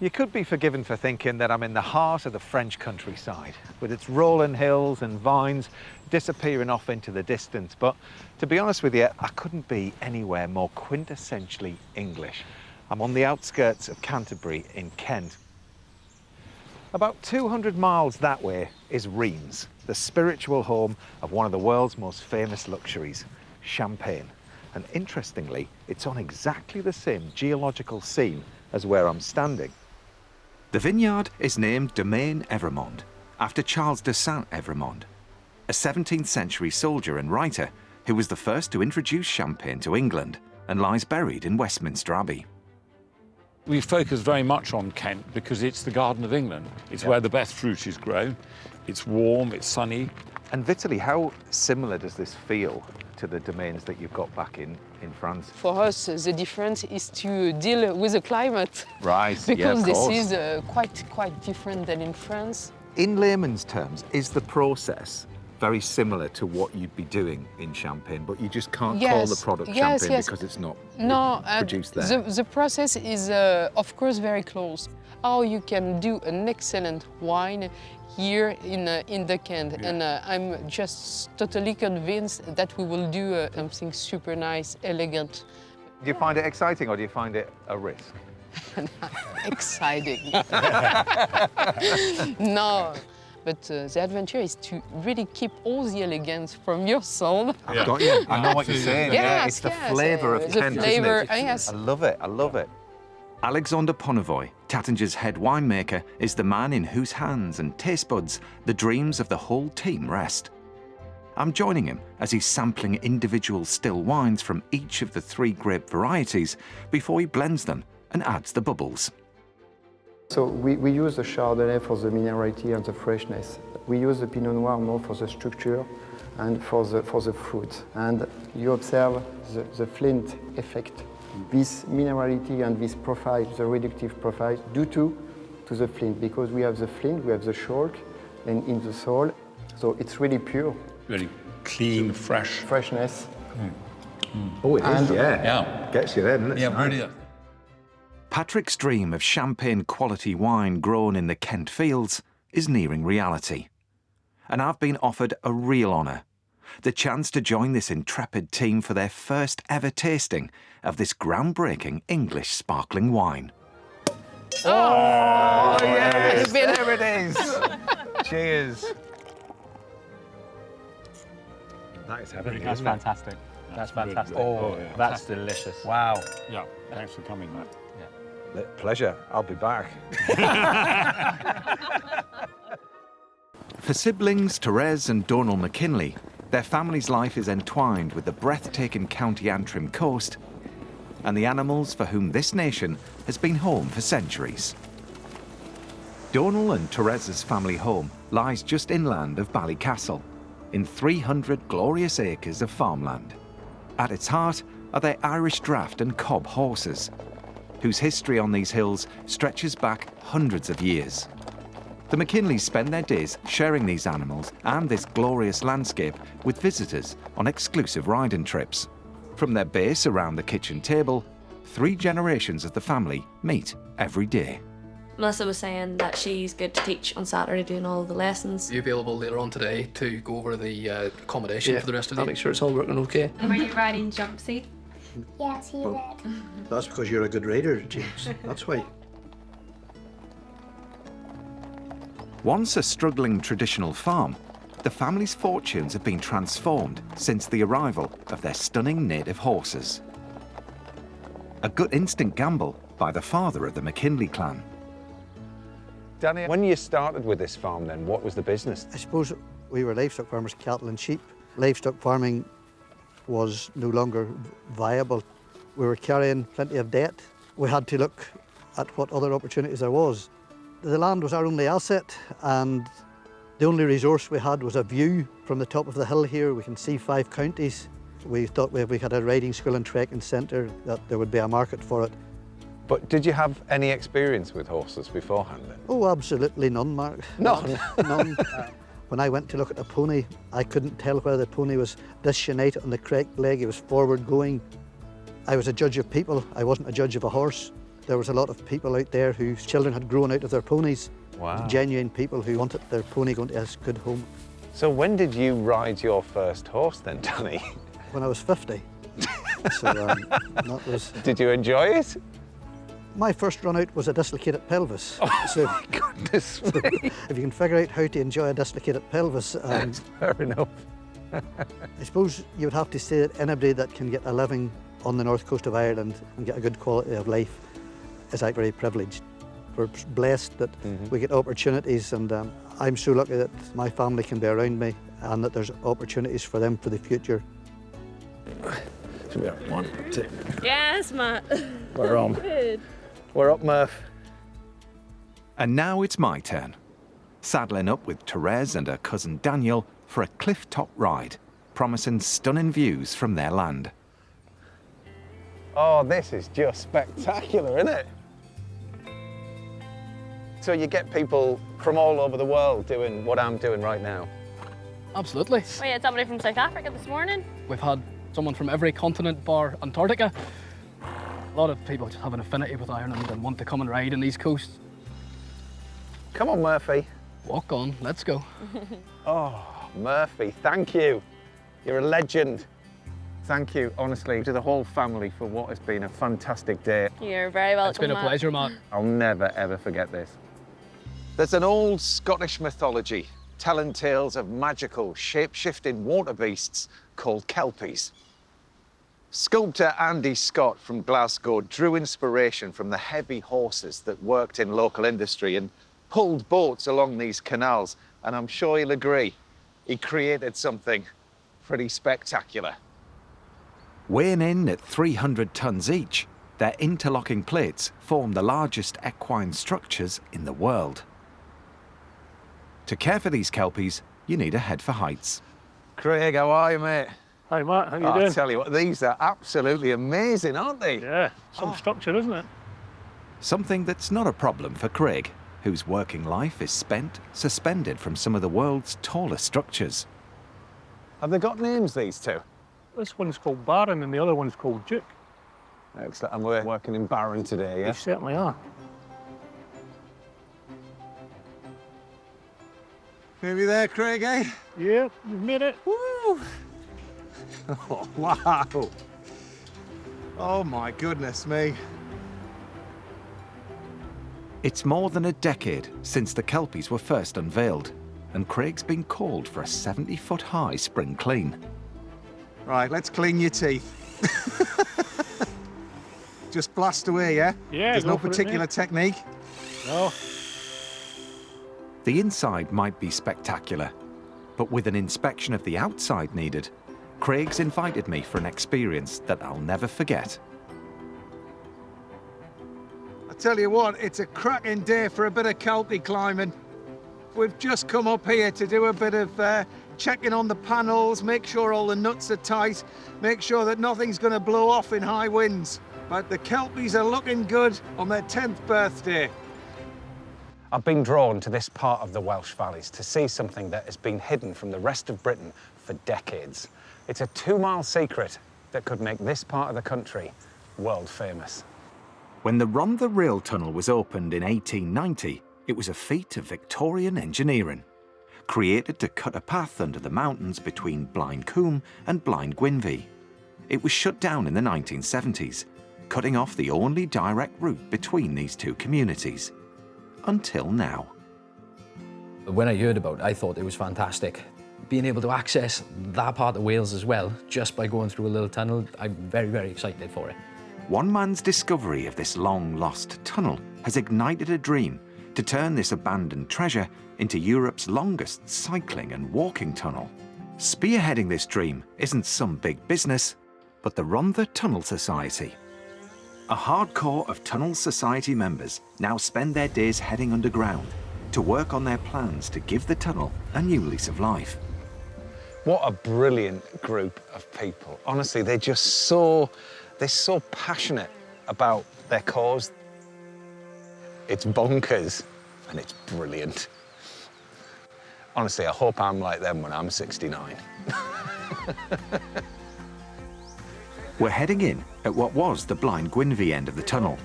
You could be forgiven for thinking that I'm in the heart of the French countryside, with its rolling hills and vines disappearing off into the distance. But to be honest with you, I couldn't be anywhere more quintessentially English. I'm on the outskirts of Canterbury in Kent. About 200 miles that way is Reims, the spiritual home of one of the world's most famous luxuries, champagne. And interestingly, it's on exactly the same geological scene as where I'm standing. The vineyard is named Domaine Evremond, after Charles de Saint-Evremond, a 17th century soldier and writer who was the first to introduce champagne to England and lies buried in Westminster Abbey. We focus very much on Kent because it's the Garden of England. It's where the best fruit is grown. It's warm, it's sunny. And Vitaly, how similar does this feel to the domains that you've got back in France? For us, the difference is to deal with the climate. Right, Because of this course. is quite different than in France. In layman's terms, is the process very similar to what you'd be doing in Champagne, but you just can't call the product Champagne because it's not produced there? The process is, of course, very close. How you can do an excellent wine here in the Kent, and I'm just totally convinced that we will do something super nice, elegant. Do you find it exciting or do you find it a risk? Exciting. No, but the adventure is to really keep all the elegance from your soul. I've got you. I know what you're saying. Yes, it's the yes, flavour of the Kent, flavour, isn't it? yes. I love it. I love it. Alexander Ponevoy, Tattinger's head winemaker, is the man in whose hands and taste buds the dreams of the whole team rest. I'm joining him as he's sampling individual still wines from each of the 3 grape varieties before he blends them and adds the bubbles. So we use the Chardonnay for the minerality and the freshness. We use the Pinot Noir more for the structure and for the fruit. And you observe the flint effect. This minerality and this profile, the reductive profile, due to the flint, because we have the flint, we have the chalk, and in the soil, so it's really pure. Really clean, fresh. Freshness. Oh, it is, yeah. Yeah. Gets you there, doesn't it? Yeah, brilliant. Patrick's dream of champagne quality wine grown in the Kent fields is nearing reality. And I've been offered a real honour. The chance to join this intrepid team for their first ever tasting of this groundbreaking English sparkling wine. Oh, yes, there it is. Cheers. That is heavenly, That's isn't it? fantastic. That's fantastic. Oh, yeah. That's delicious. Wow. Yeah, thanks for coming, Matt. Pleasure. I'll be back. For siblings Therese and Donal McKinley, their family's life is entwined with the breathtaking County Antrim coast and the animals for whom this nation has been home for centuries. Donal and Therese's family home lies just inland of Ballycastle, in 300 glorious acres of farmland. At its heart are their Irish Draught and Cob horses, whose history on these hills stretches back hundreds of years. The McKinleys spend their days sharing these animals and this glorious landscape with visitors on exclusive riding trips. From their base around the kitchen table, 3 generations of the family meet every day. Melissa was saying that she's good to teach on Saturday, doing all the lessons. Are you available later on today to go over the accommodation for the rest of the day? I'll make sure it's all working okay. Were you riding jump seat? Yes, he did. That's because you're a good rider, James. That's why. Once a struggling traditional farm, the family's fortunes have been transformed since the arrival of their stunning native horses. A gut instinct gamble by the father of the McKinley clan. Danny, when you started with this farm then, what was the business? I suppose we were livestock farmers, cattle and sheep. Livestock farming was no longer viable. We were carrying plenty of debt. We had to look at what other opportunities there was. The land was our only asset, and the only resource we had was a view from the top of the hill here. We can see 5 counties. We thought if we had a riding school and trekking centre that there would be a market for it. But did you have any experience with horses beforehand then? Oh, absolutely none, Mark. None? None. When I went to look at a pony, I couldn't tell whether the pony was disunited on the correct leg, he was forward going. I was a judge of people, I wasn't a judge of a horse. There was a lot of people out there whose children had grown out of their ponies. Wow. Genuine people who wanted their pony going to a good home. So when did you ride your first horse then, Danny? When I was 50. So that was... Did you enjoy it? My first run out was a dislocated pelvis. Oh so, my goodness me. If you can figure out how to enjoy a dislocated pelvis, Fair enough. I suppose you would have to say that anybody that can get a living on the north coast of Ireland and get a good quality of life is like very privileged. We're blessed that we get opportunities, and I'm so lucky that my family can be around me and that there's opportunities for them for the future. Should we have 1, 2? Yes, Matt. We're on. Good. We're up, Murph. And now it's my turn. Saddling up with Therese and her cousin Daniel for a cliff-top ride, promising stunning views from their land. Oh, this is just spectacular, isn't it? So you get people from all over the world doing what I'm doing right now. Absolutely. We had somebody from South Africa this morning. We've had someone from every continent bar Antarctica. A lot of people just have an affinity with Ireland and want to come and ride in these coasts. Come on, Murphy. Walk on, let's go. Oh, Murphy, thank you. You're a legend. Thank you, honestly, to the whole family for what has been a fantastic day. You're very welcome, It's been a Matt. pleasure, Matt. I'll never, ever forget this. There's an old Scottish mythology telling tales of magical, shape-shifting water beasts called Kelpies. Sculptor Andy Scott from Glasgow drew inspiration from the heavy horses that worked in local industry and pulled boats along these canals, and I'm sure he'll agree, he created something pretty spectacular. Weighing in at 300 tonnes each, their interlocking plates form the largest equine structures in the world. To care for these Kelpies, you need a head for heights. Craig, how are you, mate? Hi Matt, how you I doing? tell you what, these are absolutely amazing, aren't they? Yeah, some structure, isn't it? Something that's not a problem for Craig, whose working life is spent suspended from some of the world's tallest structures. Have they got names, these two? This one's called Baron and the other one's called Duke. Excellent. And we're working in Barron today, yeah? You certainly are. Maybe there, Craig, eh? Yeah, you've made it. Woo! Oh, wow. Oh, my goodness me. It's more than a decade since the Kelpies were first unveiled, and Craig's been called for a 70-foot-high spring clean. Right, let's clean your teeth. Just blast away, yeah? Yeah, There's go no for it, particular mate. technique? No. The inside might be spectacular, but with an inspection of the outside needed, Craig's invited me for an experience that I'll never forget. I tell you what, it's a cracking day for a bit of Kelpie climbing. We've just come up here to do a bit of checking on the panels, make sure all the nuts are tight, make sure that nothing's going to blow off in high winds. But the Kelpies are looking good on their 10th birthday. I've been drawn to this part of the Welsh valleys to see something that has been hidden from the rest of Britain for decades. It's a 2-mile secret that could make this part of the country world famous. When the Rhondda rail tunnel was opened in 1890, it was a feat of Victorian engineering, created to cut a path under the mountains between Blaencoombe and Blaengwynfi. It was shut down in the 1970s, cutting off the only direct route between these two communities. Until now. When I heard about it, I thought it was fantastic. Being able to access that part of Wales as well, just by going through a little tunnel, I'm very, very excited for it. One man's discovery of this long-lost tunnel has ignited a dream to turn this abandoned treasure into Europe's longest cycling and walking tunnel. Spearheading this dream isn't some big business, but the Rhondda Tunnel Society. A hardcore of Tunnel Society members now spend their days heading underground to work on their plans to give the tunnel a new lease of life. What a brilliant group of people. Honestly, they're so passionate about their cause. It's bonkers and it's brilliant. Honestly, I hope I'm like them when I'm 69. We're heading in at what was the Blaengwynfi end of the tunnel,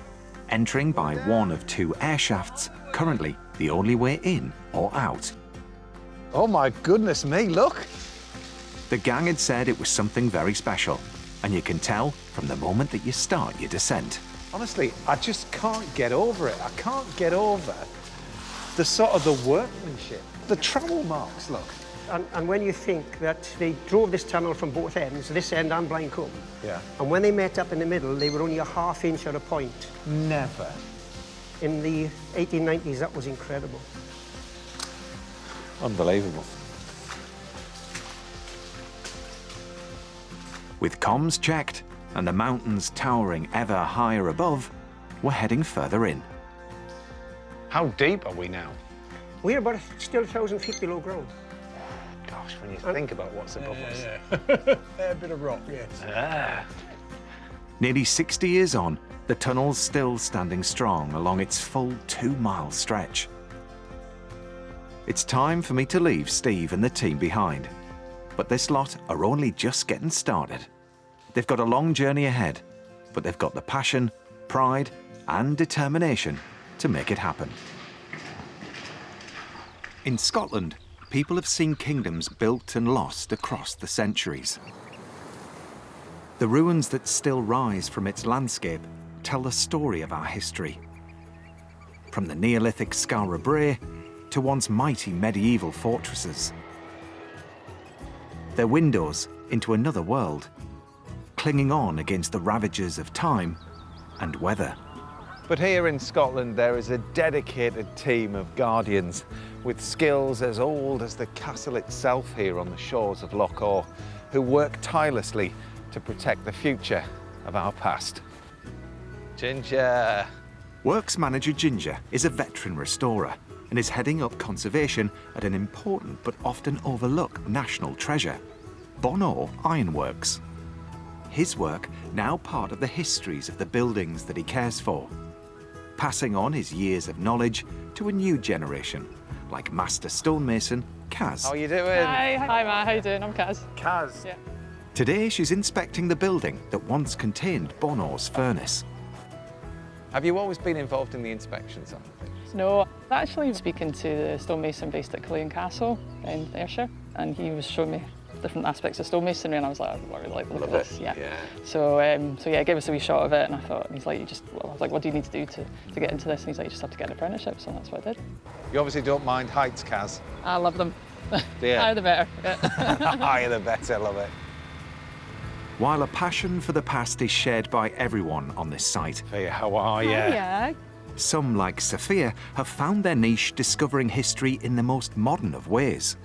entering by one of two air shafts, currently the only way in or out. Oh my goodness me, look! The gang had said it was something very special, and you can tell from the moment that you start your descent. Honestly, I just can't get over it. I can't get over the sort of the workmanship. The travel marks, look. And when you think that they drove this tunnel from both ends, this end and Blancombe, Yeah. and when they met up in the middle, they were only a ½ inch at a point. Never. In the 1890s, that was incredible. Unbelievable. With comms checked and the mountains towering ever higher above, we're heading further in. How deep are we now? We're about still 1,000 feet below ground. Gosh, when you think about what's above us. A bit of rock, yes. Ah. Nearly 60 years on, the tunnel's still standing strong along its full 2-mile stretch. It's time for me to leave Steve and the team behind. But this lot are only just getting started. They've got a long journey ahead, but they've got the passion, pride, and determination to make it happen. In Scotland, people have seen kingdoms built and lost across the centuries. The ruins that still rise from its landscape tell the story of our history. From the Neolithic Skara Brae to once mighty medieval fortresses. They're windows into another world, clinging on against the ravages of time and weather. But here in Scotland, there is a dedicated team of guardians with skills as old as the castle itself here on the shores of Loch Awe, who work tirelessly to protect the future of our past. Ginger. Works manager Ginger is a veteran restorer and is heading up conservation at an important but often overlooked national treasure, Bonor Ironworks. His work now part of the histories of the buildings that he cares for, passing on his years of knowledge to a new generation, like master stonemason Kaz. How are you doing? Hi Matt, how you doing? I'm Kaz. Kaz. Yeah. Today she's inspecting the building that once contained Bonor's furnace. Have you always been involved in the inspection side of things? No, actually speaking to the stonemason based at Culzean Castle in Ayrshire, and he was showing me different aspects of stonemasonry, and I was like, I really like the look of this. Yeah. So yeah, he gave us a wee shot of it, and I thought, and he's like, I was like, what do you need to do to get into this? And he's like, you just have to get an apprenticeship, so that's what I did. You obviously don't mind heights, Kaz. I love them. Yeah. Higher the better. Yeah. Higher the better, love it. While a passion for the past is shared by everyone on this site. Hey, how are you? Yeah. Some, like Sophia, have found their niche discovering history in the most modern of ways.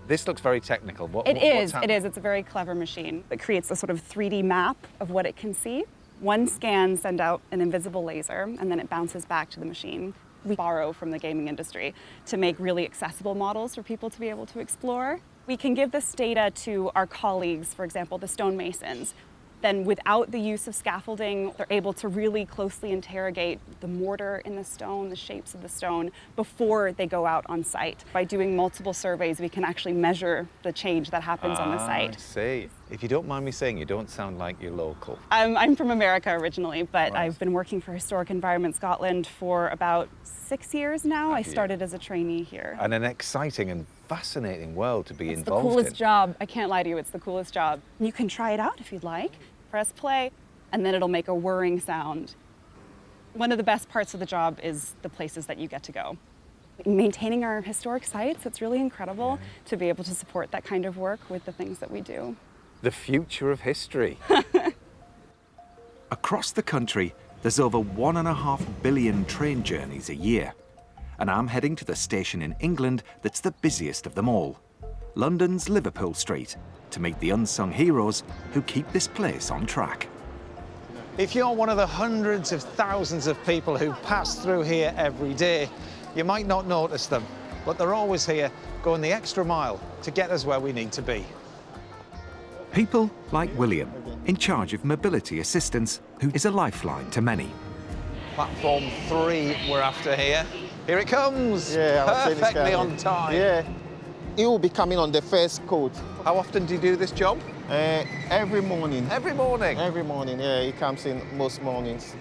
This looks very technical. It is. It's a very clever machine that creates a sort of 3D map of what it can see. One scan sends out an invisible laser, and then it bounces back to the machine. We borrow from the gaming industry to make really accessible models for people to be able to explore. We can give this data to our colleagues, for example, the stonemasons. Then without the use of scaffolding, they're able to really closely interrogate the mortar in the stone, the shapes of the stone, before they go out on site. By doing multiple surveys, we can actually measure the change that happens on the site. I see. If you don't mind me saying, you don't sound like you're local. I'm from America originally, but Right. I've been working for Historic Environment Scotland for about 6 years now. I started as a trainee here. And an exciting and fascinating world to be It's the involved coolest in. job. I can't lie to you, it's the coolest job. You can try it out if you'd like. Press play, and then it'll make a whirring sound. One of the best parts of the job is the places that you get to go. Maintaining our historic sites, it's really incredible to be able to support that kind of work with the things that we do. The future of history. Across the country, there's over 1.5 billion train journeys a year. And I'm heading to the station in England that's the busiest of them all, London's Liverpool Street, to meet the unsung heroes who keep this place on track. If you're one of the hundreds of thousands of people who pass through here every day, you might not notice them, but they're always here, going the extra mile to get us where we need to be. People like William, in charge of mobility assistance, who is a lifeline to many. Platform 3 we're after here. Here it comes! Yeah, I was perfectly on time. Yeah. He will be coming on the first coat. How often do you do this job? Every morning. Every morning? Every morning, yeah. He comes in most mornings.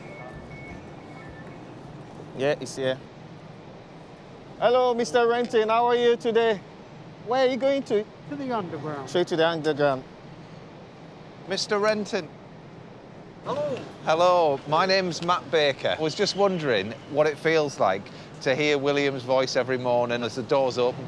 Yeah, it's here. Hello, Mr. Renton. How are you today? Where are you going to? To the underground. Straight to the underground. Mr. Renton. Hello. Hello, my name's Matt Baker. I was just wondering what it feels like to hear William's voice every morning as the doors open.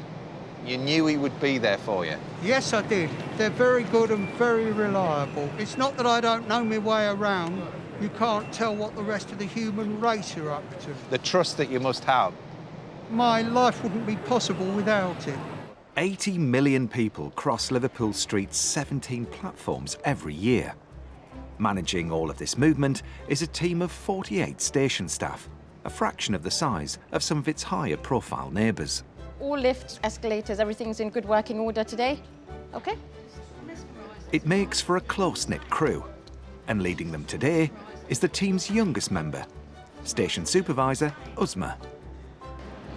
You knew he would be there for you. Yes, I did. They're very good and very reliable. It's not that I don't know my way around. You can't tell what the rest of the human race are up to. The trust that you must have. My life wouldn't be possible without it. 80 million people cross Liverpool Street's 17 platforms every year. Managing all of this movement is a team of 48 station staff, a fraction of the size of some of its higher profile neighbours. All lifts, escalators, everything's in good working order today. Okay? It makes for a close-knit crew, and leading them today is the team's youngest member, station supervisor Uzma.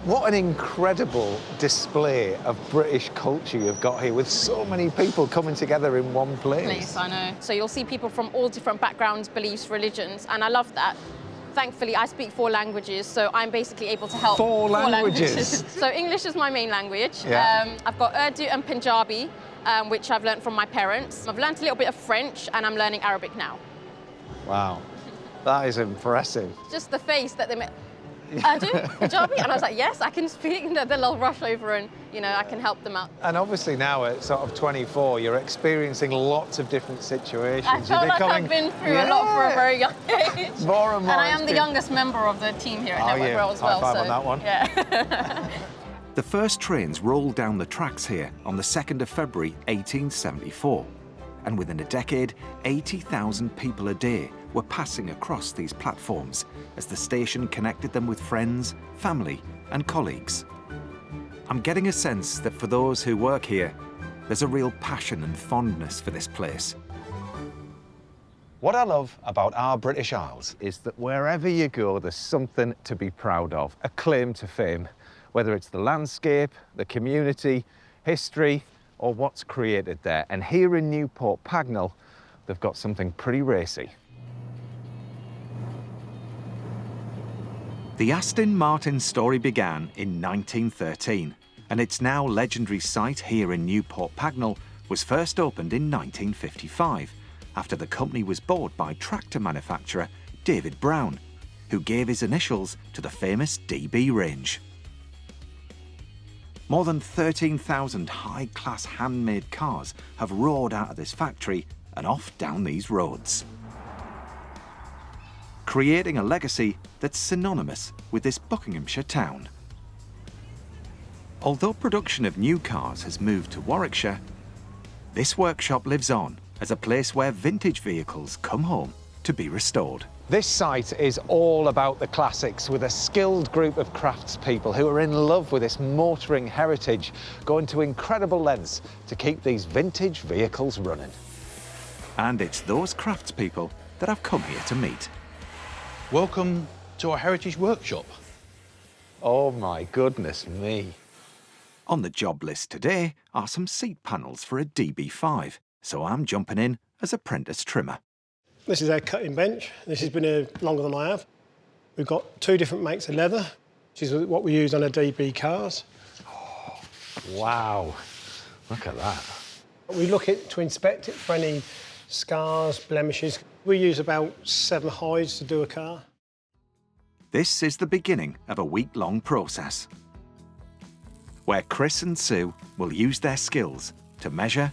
What an incredible display of British culture you've got here, with so many people coming together in one place. I know. So you'll see people from all different backgrounds, beliefs, religions, and I love that. Thankfully, I speak 4 languages, so I'm basically able to help. 4 languages? So English is my main language. Yeah. I've got Urdu and Punjabi, which I've learned from my parents. I've learned a little bit of French, and I'm learning Arabic now. Wow, that is impressive. Just the face that they made. Urdu, Punjabi, and I was like, yes, I can speak. And they'll rush over and, you know, I can help them out. And obviously now at sort of 24, you're experiencing lots of different situations. I feel like I've been through a lot for a very young age. More and more. And I am the youngest member of the team here at Network Rail as well. High five on that one. Yeah. The first trains rolled down the tracks here on the 2nd of February 1874. And within a decade, 80,000 people a day were passing across these platforms as the station connected them with friends, family and colleagues. I'm getting a sense that for those who work here, there's a real passion and fondness for this place. What I love about our British Isles is that wherever you go, there's something to be proud of, a claim to fame, whether it's the landscape, the community, history, or what's created there. And here in Newport Pagnell, they've got something pretty racy. The Aston Martin story began in 1913, and its now legendary site here in Newport Pagnell was first opened in 1955, after the company was bought by tractor manufacturer David Brown, who gave his initials to the famous DB range. More than 13,000 high-class handmade cars have roared out of this factory and off down these roads, creating a legacy that's synonymous with this Buckinghamshire town. Although production of new cars has moved to Warwickshire, this workshop lives on as a place where vintage vehicles come home to be restored. This site is all about the classics, with a skilled group of craftspeople who are in love with this motoring heritage, going to incredible lengths to keep these vintage vehicles running. And it's those craftspeople that I've come here to meet. Welcome to our heritage workshop. Oh my goodness me. On the job list today are some seat panels for a DB5, so I'm jumping in as apprentice trimmer. This is our cutting bench. This has been here longer than I have. We've got 2 different makes of leather, which is what we use on our DB cars. Oh, wow, look at that. We look to inspect it for any scars, blemishes. We use about 7 hides to do a car. This is the beginning of a week-long process, where Chris and Sue will use their skills to measure,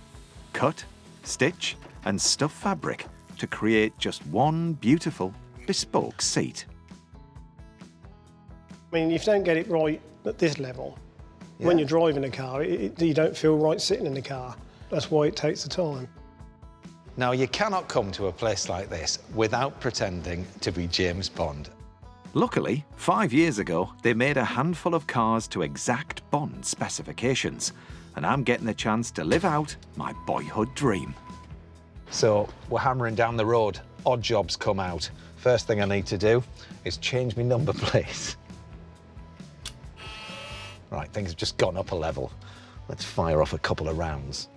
cut, stitch and stuff fabric to create just one beautiful, bespoke seat. I mean, if you don't get it right at this level, when you're driving a car, you don't feel right sitting in the car. That's why it takes the time. Now, you cannot come to a place like this without pretending to be James Bond. Luckily, 5 years ago, they made a handful of cars to exact Bond specifications, and I'm getting a chance to live out my boyhood dream. So we're hammering down the road, odd jobs come out. First thing I need to do is change my number plate. Right, things have just gone up a level. Let's fire off a couple of rounds.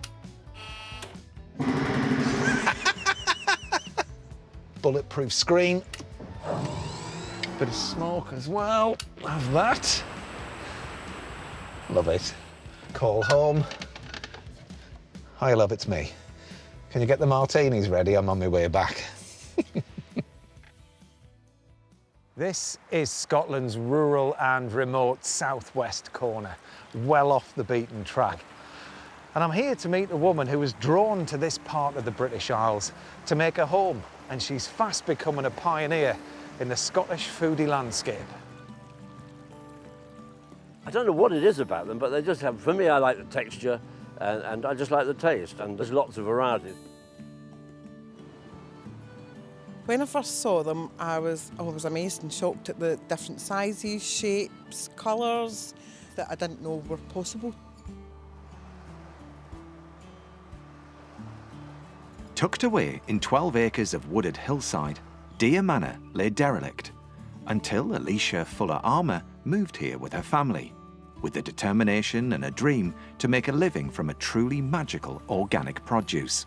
Bulletproof screen. bit of smoke as well. Have that. Love it. Call home. Hi, love, it's me. Can you get the martinis ready? I'm on my way back. This is Scotland's rural and remote southwest corner, well off the beaten track. And I'm here to meet a woman who was drawn to this part of the British Isles to make a home, and she's fast becoming a pioneer in the Scottish foodie landscape. I don't know what it is about them, but they just have, for me, I like the texture and I just like the taste, and there's lots of varieties. When I first saw them, I was amazed and shocked at the different sizes, shapes, colours that I didn't know were possible. Tucked away in 12 acres of wooded hillside, Deer Manor lay derelict until Alicia Fuller-Armour moved here with her family, with the determination and a dream to make a living from a truly magical organic produce.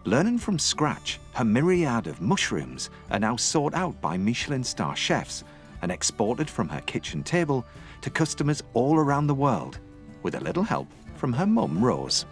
Learning from scratch, her myriad of mushrooms are now sought out by Michelin star chefs and exported from her kitchen table to customers all around the world, with a little help from her mum, Rose.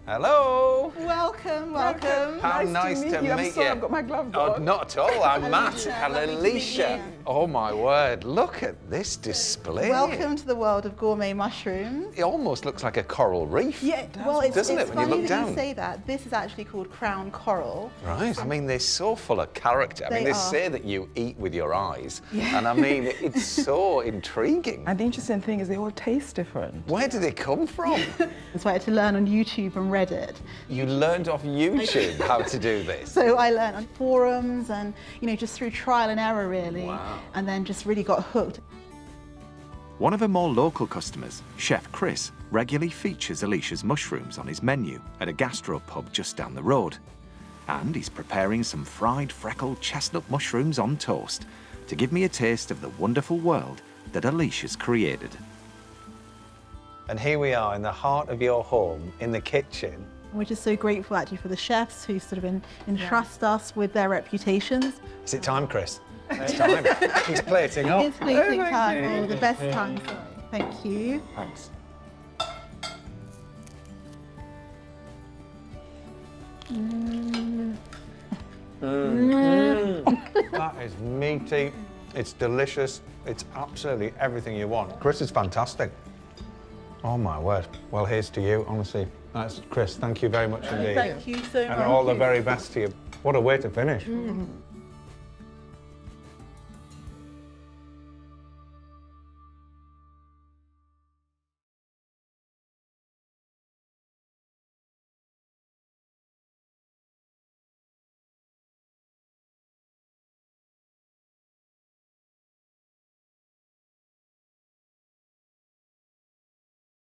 Hello. Welcome, welcome. How nice to meet you. I'm sorry, I've got my gloves on. Oh, not at all. I'm Matt. Alicia. Oh my word! Look at this display. Welcome to the world of gourmet mushrooms. It almost looks like a coral reef. Yeah, well, it's doesn't it when you funny look that down? you say that. This is actually called crown coral. Right. I mean, they're so full of character. I mean, they say that you eat with your eyes, and I mean, it's so intriguing. And the interesting thing is they all taste different. Where do they come from? That's why I had to learn on YouTube and Reddit. You learned off YouTube how to do this. So I learned on forums and, just through trial and error, really. Wow. And then just really got hooked. One of her more local customers, Chef Chris, regularly features Alicia's mushrooms on his menu at a gastro pub just down the road. And he's preparing some fried freckled chestnut mushrooms on toast to give me a taste of the wonderful world that Alicia's created. And here we are in the heart of your home, in the kitchen. We're just so grateful actually for the chefs who sort of entrust us with their reputations. Is it time, Chris? It's time. He's plating up. It's plating time. Oh, the best time. Sorry. Thank you. Thanks. That is meaty. It's delicious. It's absolutely everything you want. Chris is fantastic. Oh my word. Well, here's to you, honestly. That's Chris. Thank you very much indeed. Thank you so much. And all the very best to you. What a way to finish.